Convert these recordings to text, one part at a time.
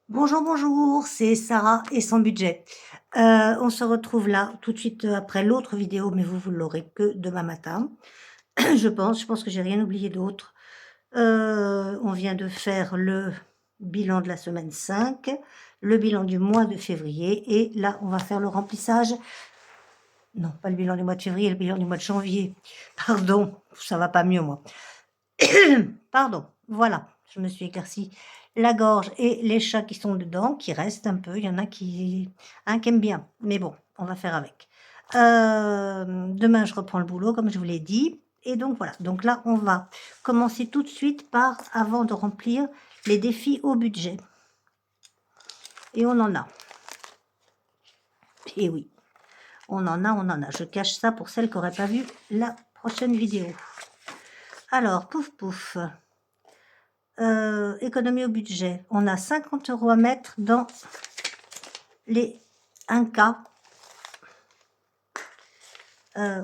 Bonjour, bonjour, c'est Sarah et son budget. On se retrouve là tout de suite, après l'autre vidéo, mais vous l'aurez que demain matin, je pense que j'ai rien oublié d'autre. On vient de faire le bilan de la semaine 5, le bilan du mois de février et là, on va faire le remplissage. Non, pas le bilan du mois de février, le bilan du mois de janvier. Pardon, ça va pas mieux moi. Pardon, voilà, je me suis éclaircie la gorge et les chats qui sont dedans, qui restent un peu. Il y en a qui un qui aime bien, mais bon, on va faire avec. Demain, je reprends le boulot comme je vous l'ai dit et donc voilà. Donc là, on va commencer tout de suite par avant de remplir les défis au budget et on en a. Et oui, on en a, on en a. Je cache ça pour celles qui n'auraient pas vu la prochaine vidéo. Alors, pouf pouf. Économie au budget. On a 50 € à mettre dans les 1K.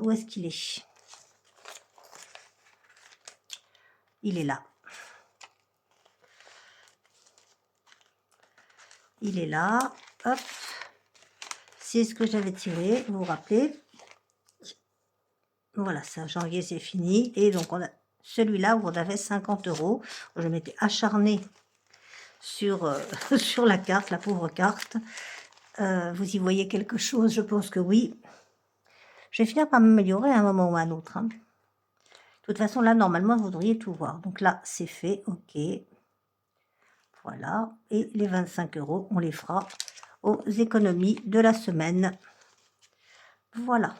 Où est-ce qu'il est? Il est là. Il est là. Hop. C'est ce que j'avais tiré, vous vous rappelez? Voilà, ça, janvier, c'est fini. Et donc, on a celui-là où on avait 50 €. Je m'étais acharnée sur, sur la carte, la pauvre carte. Vous y voyez quelque chose? Je pense que oui. Je vais finir par m'améliorer à un moment ou à un autre, hein. De toute façon, là, normalement, vous devriez tout voir. Donc là, c'est fait, OK. Voilà. Et les 25 €, on les fera aux économies de la semaine. Voilà.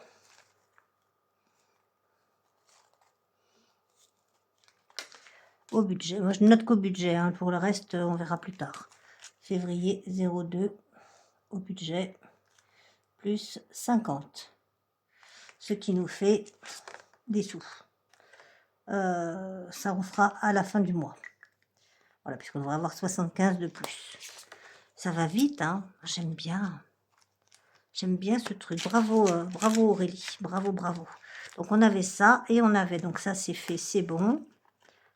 Au budget. Moi, je note qu'au budget, hein. Pour le reste, on verra plus tard. Février 02 au budget, plus 50. Ce qui nous fait des sous. Ça, on fera à la fin du mois. Voilà, puisqu'on devrait avoir 75 de plus. Ça va vite, hein. J'aime bien. J'aime bien ce truc. Bravo, bravo Aurélie. Bravo, bravo. Donc, on avait ça et on avait, donc ça, c'est fait, c'est bon.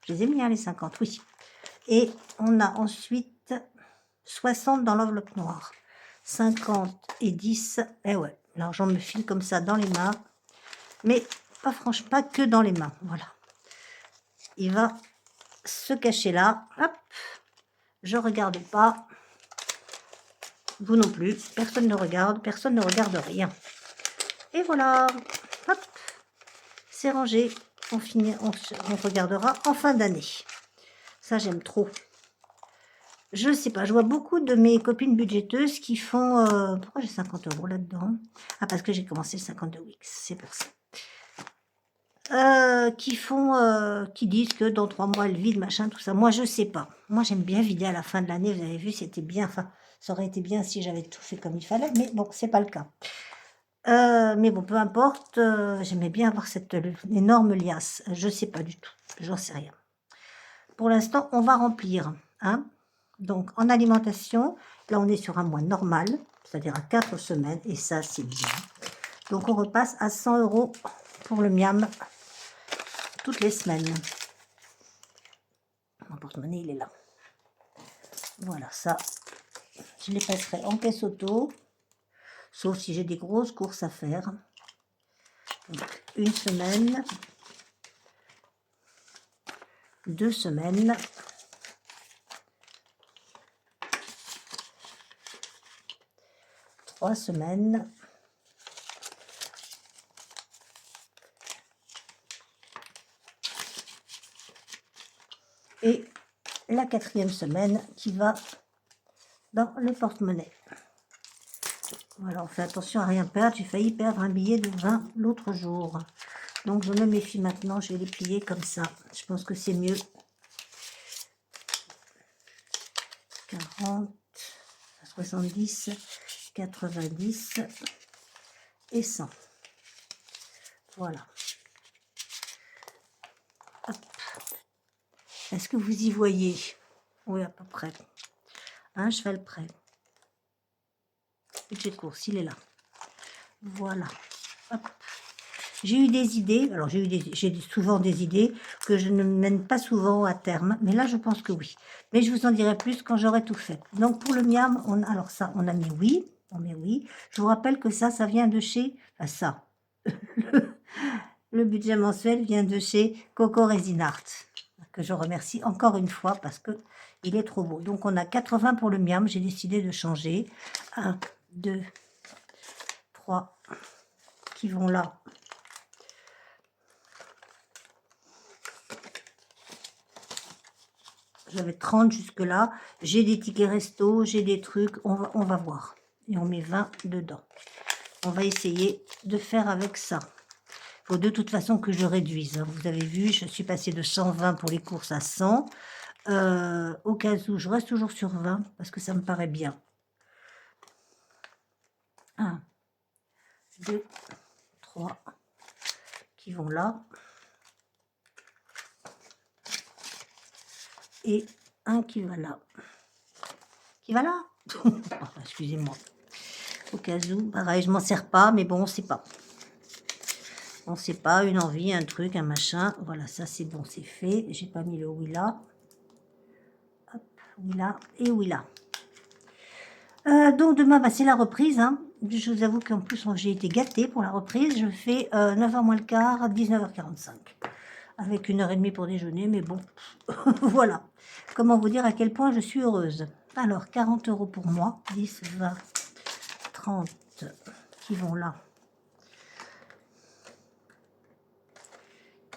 Je les ai mis, hein, les 50, oui. Et on a ensuite 60 dans l'enveloppe noire. 50 et 10. Eh ouais, l'argent me file comme ça dans les mains. Mais pas franchement, pas que dans les mains. Voilà. Il va se cacher là. Hop. Je regarde pas. Vous non plus. Personne ne regarde. Personne ne regarde rien. Et voilà. Hop. C'est rangé. On finit, on regardera en fin d'année. Ça, j'aime trop. Je sais pas, je vois beaucoup de mes copines budgéteuses qui font... pourquoi j'ai 50 € là-dedans? Ah, parce que j'ai commencé le 52 weeks, c'est pour ça. Qui font, qui disent que dans 3 mois, elles vident, machin, tout ça. Moi, je sais pas. Moi, j'aime bien vider à la fin de l'année. Vous avez vu, c'était bien. Enfin, ça aurait été bien si j'avais tout fait comme il fallait, mais bon, c'est pas le cas. Mais bon, peu importe, j'aimais bien avoir cette énorme liasse. Je sais pas du tout, j'en sais rien. Pour l'instant, on va remplir, hein. Donc, en alimentation, là, on est sur un mois normal, c'est-à-dire à 4 semaines, et ça, c'est bien. Donc, on repasse à 100 € pour le miam toutes les semaines. Mon porte-monnaie, il est là. Voilà, ça, je les passerai en caisse auto, sauf si j'ai des grosses courses à faire. Donc, 1 semaine, 2 semaines, 3 semaines, et la 4e semaine qui va dans le porte-monnaie. Voilà, on fait attention à rien perdre. J'ai failli perdre un billet de 20 l'autre jour. Donc, je me méfie maintenant. Je vais les plier comme ça. Je pense que c'est mieux. 40, 70, 90 et 100. Voilà. Est-ce que vous y voyez? Oui, à peu près. Un cheval près. Budget de course, il est là. Voilà. Hop. J'ai eu des idées, alors j'ai souvent des idées que je ne mène pas souvent à terme, mais là je pense que oui. Mais je vous en dirai plus quand j'aurai tout fait. Donc pour le miam, alors ça, on a mis oui, on met oui. Je vous rappelle que ça vient de chez, enfin ça, le budget mensuel vient de chez Coco Resin Art, que je remercie encore une fois parce que il est trop beau. Donc on a 80 pour le miam, j'ai décidé de changer. 1, 2, 3 qui vont là. J'avais 30 jusque là. J'ai des tickets resto, j'ai des trucs, on va voir. Et on met 20 dedans. On va essayer de faire avec ça. Il faut de toute façon que je réduise, hein. Vous avez vu, je suis passée de 120 pour les courses à 100. Au cas où, je reste toujours sur 20 parce que ça me paraît bien. 1, 2, 3 qui vont là. Et un qui va là. Qui va là. Oh, excusez-moi. Au cas où, pareil, je m'en sers pas, mais bon, on sait pas. On sait pas, une envie, un truc, un machin. Voilà, ça c'est bon, c'est fait. J'ai pas mis le oui là. Hop, oui là et oui là. Donc demain, bah, c'est la reprise, hein. Je vous avoue qu'en plus, j'ai été gâtée pour la reprise. Je fais 9h moins le quart, 19h45. Avec 1h30 pour déjeuner, mais bon, voilà. Comment vous dire à quel point je suis heureuse. Alors, 40 € pour moi. 10, 20, 30 qui vont là.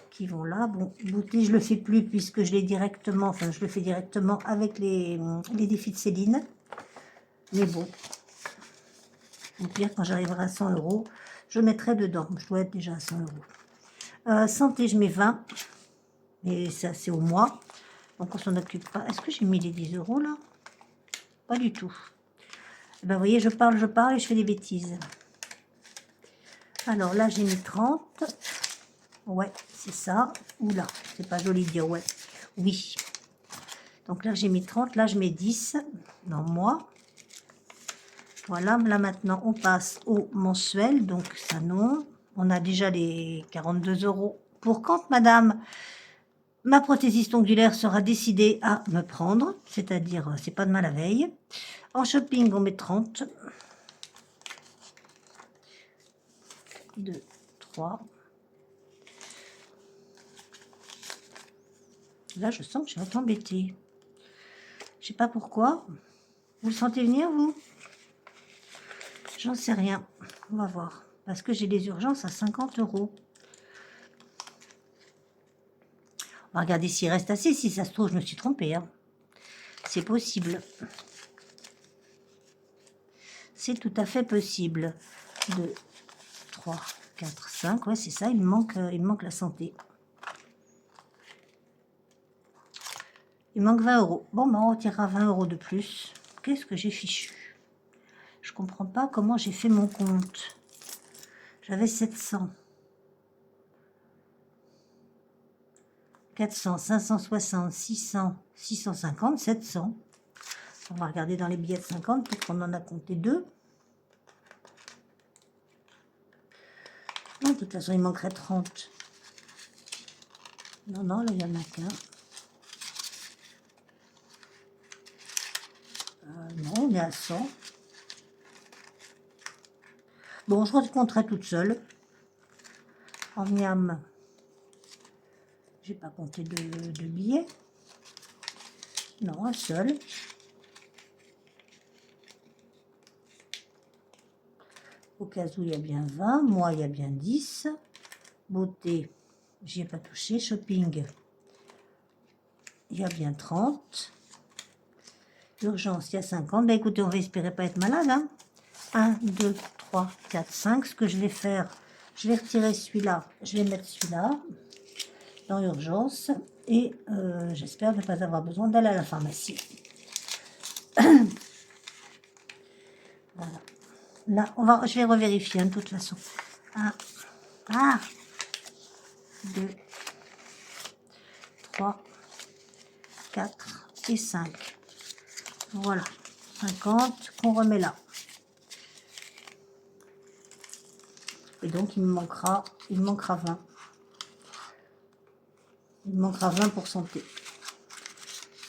Qui vont là. Bon, beauté, je le fais plus puisque je l'ai directement, enfin, je le fais directement avec les défis de Céline. Mais bon, au pire, quand j'arriverai à 100 €, je mettrai dedans. Je dois être déjà à 100 €. Santé, je mets 20. Mais ça, c'est au mois. Donc, on s'en occupe pas. Est-ce que j'ai mis les 10 € là? Pas du tout. Eh ben, vous voyez, je parle et je fais des bêtises. Alors là, j'ai mis 30. Ouais, c'est ça. Oula, c'est pas joli de dire ouais. Oui. Donc là, j'ai mis 30. Là, je mets 10 dans moi. Voilà, là maintenant, on passe au mensuel. Donc ça, non. On a déjà les 42 €. Pour quand, madame, ma prothésiste ongulaire sera décidée à me prendre, c'est-à-dire, c'est pas demain la veille. En shopping, on met 30. 2, 3. Là, je sens que je vais être embêtée. Je sais pas pourquoi. Vous le sentez venir, vous? J'en sais rien. On va voir. Parce que j'ai des urgences à 50 €. On va regarder s'il reste assez. Si ça se trouve, je me suis trompée, hein. C'est possible. C'est tout à fait possible. 2, 3, 4, 5. Ouais, c'est ça. Il me manque la santé. Il manque 20 €. Bon, ben, on retirera 20 € de plus. Qu'est-ce que j'ai fichu? Je comprends pas comment j'ai fait mon compte. J'avais 700. 400, 560, 600, 650, 700. On va regarder dans les billets de 50, peut-être qu'on en a compté 2. Non, de toute façon, il manquerait 30. Non, non, là, il n'y en a qu'un. Non, on est à 100. Bon, je recompterai toute seule. En miam, j'ai pas compté de billets. Non, un seul. Au cas où, il y a bien 20. Moi, il y a bien 10. Beauté, j'y ai pas touché. Shopping, il y a bien 30. Urgence, il y a 50. Bah écoutez, on va espérer pas être malade, hein. 1, 2, 3, 4, 5. Ce que je vais faire, je vais retirer celui-là. Je vais mettre celui-là dans urgence. Et j'espère ne pas avoir besoin d'aller à la pharmacie. Voilà. Là, je vais revérifier, hein, de toute façon. 1, 2, 3, 4 et 5. Voilà. 50 qu'on remet là. Et donc, il me manquera 20. Il me manquera 20 pour santé.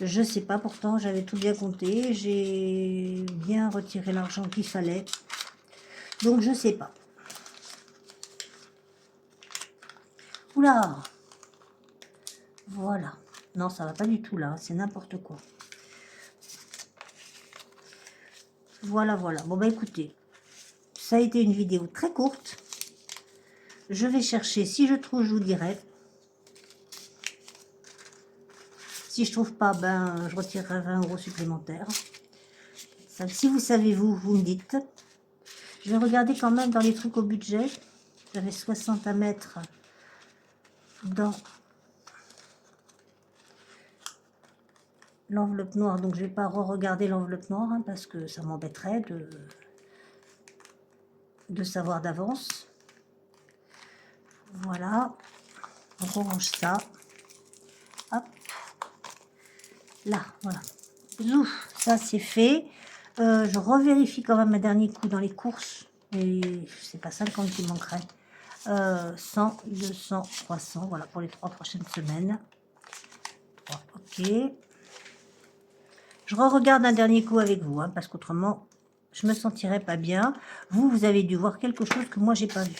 Je sais pas, pourtant, j'avais tout bien compté. J'ai bien retiré l'argent qu'il fallait. Donc, je sais pas. Oula! Voilà. Non, ça va pas du tout là. C'est n'importe quoi. Voilà, voilà. Bon, bah écoutez. Ça a été une vidéo très courte. Je vais chercher. Si je trouve, je vous dirai. Si je trouve pas, ben, je retirerai 20 € supplémentaires. Ça, si vous savez, vous me dites. Je vais regarder quand même dans les trucs au budget. J'avais 60 à mettre dans l'enveloppe noire. Donc, je vais pas re-regarder l'enveloppe noire hein, parce que ça m'embêterait de savoir d'avance. Voilà. On range ça. Hop. Là, voilà. Zouf, ça c'est fait. Je revérifie quand même un dernier coup dans les courses. Et c'est pas 50 qui manquerait. 100, 200, 300. Voilà pour les 3 prochaines semaines. Ok. Je re-regarde un dernier coup avec vous. Hein, parce qu'autrement, je me sentirais pas bien. Vous avez dû voir quelque chose que moi, j'ai pas vu.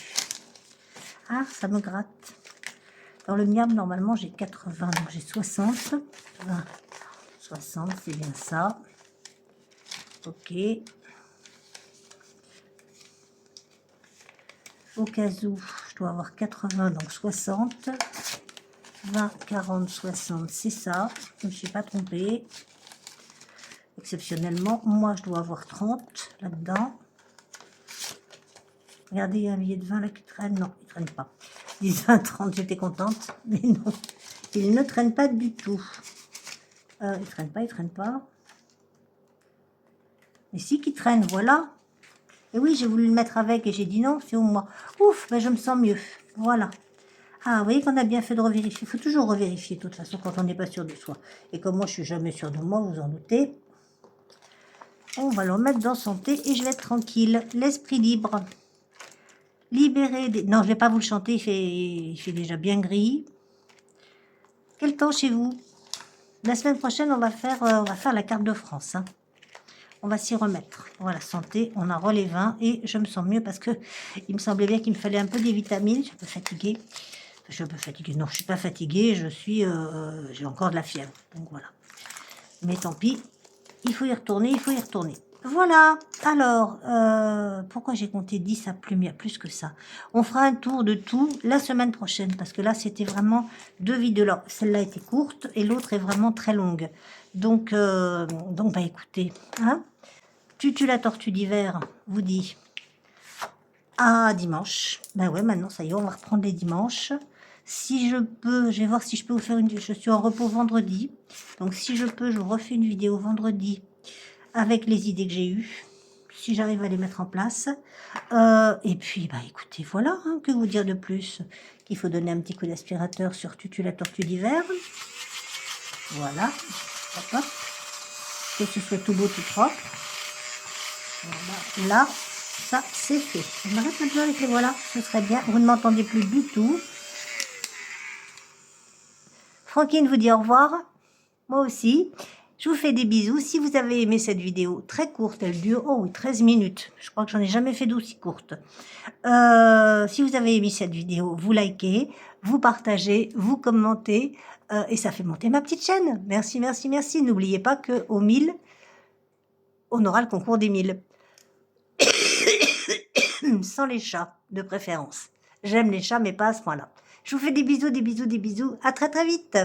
Ah, ça me gratte. Dans le miam, normalement, j'ai 80. Donc, j'ai 60. 20, 60, c'est bien ça. Ok. Au cas où, je dois avoir 80, donc 60. 20, 40, 60, c'est ça. Je ne me suis pas trompée. Exceptionnellement, moi, je dois avoir 30 là-dedans. Regardez, il y a un billet de 20 là qui traîne. Non, il ne traîne pas. 10, 20, 30, j'étais contente. Mais non, il ne traîne pas du tout. Il ne traîne pas. Mais si, qui traîne, voilà. Et oui, j'ai voulu le mettre avec et j'ai dit non, c'est au moins. Ouf, ben je me sens mieux. Voilà. Ah, vous voyez qu'on a bien fait de revérifier. Il faut toujours revérifier, de toute façon, quand on n'est pas sûr de soi. Et comme moi, je suis jamais sûr de moi, vous en doutez. On va le remettre dans santé et je vais être tranquille. L'esprit libre. Libéré des... Non, je vais pas vous le chanter, il fait déjà bien gris. Quel temps chez vous? La semaine prochaine, on va faire la carte de France. Hein. On va s'y remettre. Voilà, santé, on a relais 20 et je me sens mieux parce que il me semblait bien qu'il me fallait un peu des vitamines. Je suis un peu fatiguée. Je suis un peu fatiguée. Non, je suis pas fatiguée. J'ai encore de la fièvre. Donc voilà. Mais tant pis. Il faut y retourner. Voilà. Alors, pourquoi j'ai compté 10 à plus, il y a plus que ça. On fera un tour de tout la semaine prochaine parce que là, c'était vraiment 2 vidéos. Alors, celle-là était courte et l'autre est vraiment très longue. Donc bah écoutez, hein. Tutu la tortue d'hiver vous dit à dimanche. Ben ouais, maintenant ça y est, on va reprendre les dimanches. Si je peux, je vais voir si je peux vous faire une... Je suis en repos vendredi. Donc si je peux, je vous refais une vidéo vendredi avec les idées que j'ai eues. Si j'arrive à les mettre en place. Et puis, bah écoutez, voilà, hein, que vous dire de plus. Qu'il faut donner un petit coup d'aspirateur sur Tutu la tortue d'hiver. Voilà. Hop, hop. Que ce soit tout beau, tout propre. Voilà. Là, ça, c'est fait. Je m'arrête maintenant avec les voilà. Ce serait bien. Vous ne m'entendez plus du tout. Franquine vous dit au revoir. Moi aussi. Je vous fais des bisous. Si vous avez aimé cette vidéo très courte, elle dure 13 minutes. Je crois que j'en ai jamais fait d'aussi courte. Si vous avez aimé cette vidéo, vous likez, vous partagez, vous commentez. Et ça fait monter ma petite chaîne. Merci, merci, merci. N'oubliez pas qu'au 1000, on aura le concours des 1000. Sans les chats, de préférence. J'aime les chats, mais pas à ce point-là. Je vous fais des bisous, des bisous, des bisous. À très très vite.